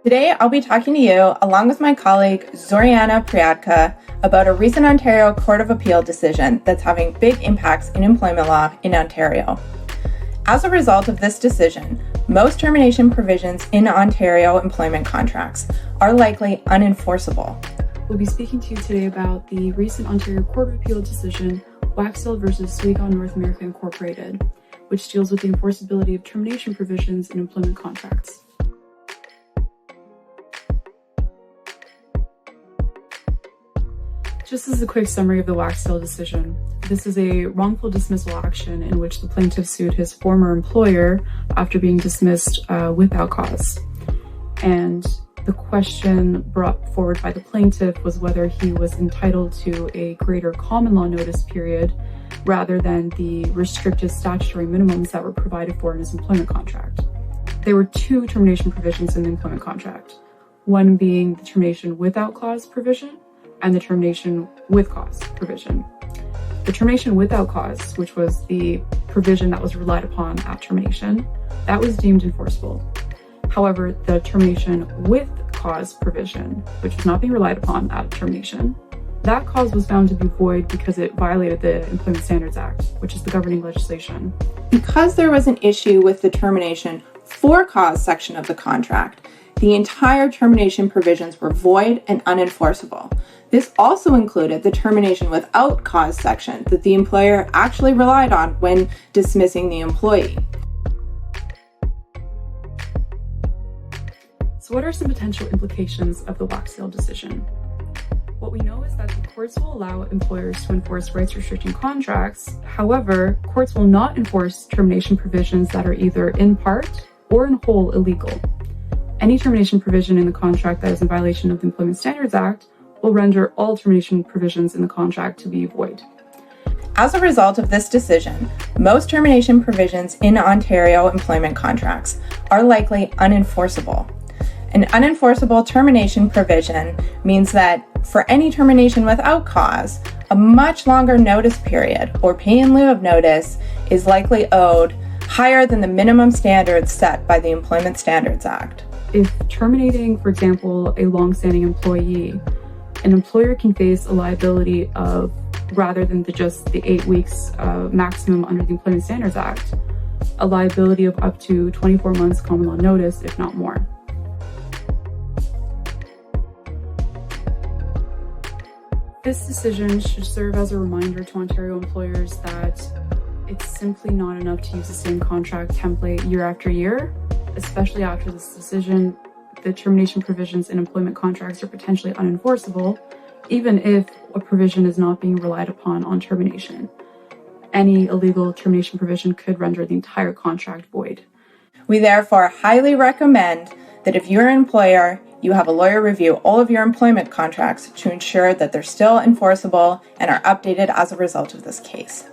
Today, I'll be talking to you, along with my colleague Zoriana Priadka, about a recent Ontario Court of Appeal decision that's having big impacts in employment law in Ontario. As a result of this decision, most termination provisions in Ontario employment contracts are likely unenforceable. We'll be speaking to you today about the recent Ontario Court of Appeal decision, Waxfield versus Swegon North America Incorporated, which deals with the enforceability of termination provisions in employment contracts. Just as a quick summary of the Waxfield decision, this is a wrongful dismissal action in which the plaintiff sued his former employer after being dismissed without cause. And the question brought forward by the plaintiff was whether he was entitled to a greater common law notice period rather than the restricted statutory minimums that were provided for in his employment contract. There were two termination provisions in the employment contract, one being the termination without cause provision and the termination with cause provision. The termination without cause, which was the provision that was relied upon at termination, that was deemed enforceable. However, the termination with cause provision, which was not being relied upon at termination, that cause was found to be void because it violated the Employment Standards Act, which is the governing legislation. Because there was an issue with the termination for cause section of the contract, the entire termination provisions were void and unenforceable. This also included the termination without cause section that the employer actually relied on when dismissing the employee. So what are some potential implications of the Waxfield decision? What we know is that the courts will allow employers to enforce rights restricting contracts. However, courts will not enforce termination provisions that are either in part or in whole illegal. Any termination provision in the contract that is in violation of the Employment Standards Act will render all termination provisions in the contract to be void. As a result of this decision, most termination provisions in Ontario employment contracts are likely unenforceable. An unenforceable termination provision means that for any termination without cause, a much longer notice period or pay in lieu of notice is likely owed higher than the minimum standards set by the Employment Standards Act. If terminating, for example, a long-standing employee, an employer can face a liability of, rather than just the 8 weeks maximum under the Employment Standards Act, a liability of up to 24 months common law notice, if not more. This decision should serve as a reminder to Ontario employers that it's simply not enough to use the same contract template year after year, especially after this decision. The termination provisions in employment contracts are potentially unenforceable, even if a provision is not being relied upon on termination. Any illegal termination provision could render the entire contract void. We therefore highly recommend that if you're an employer, you have a lawyer review all of your employment contracts to ensure that they're still enforceable and are updated as a result of this case.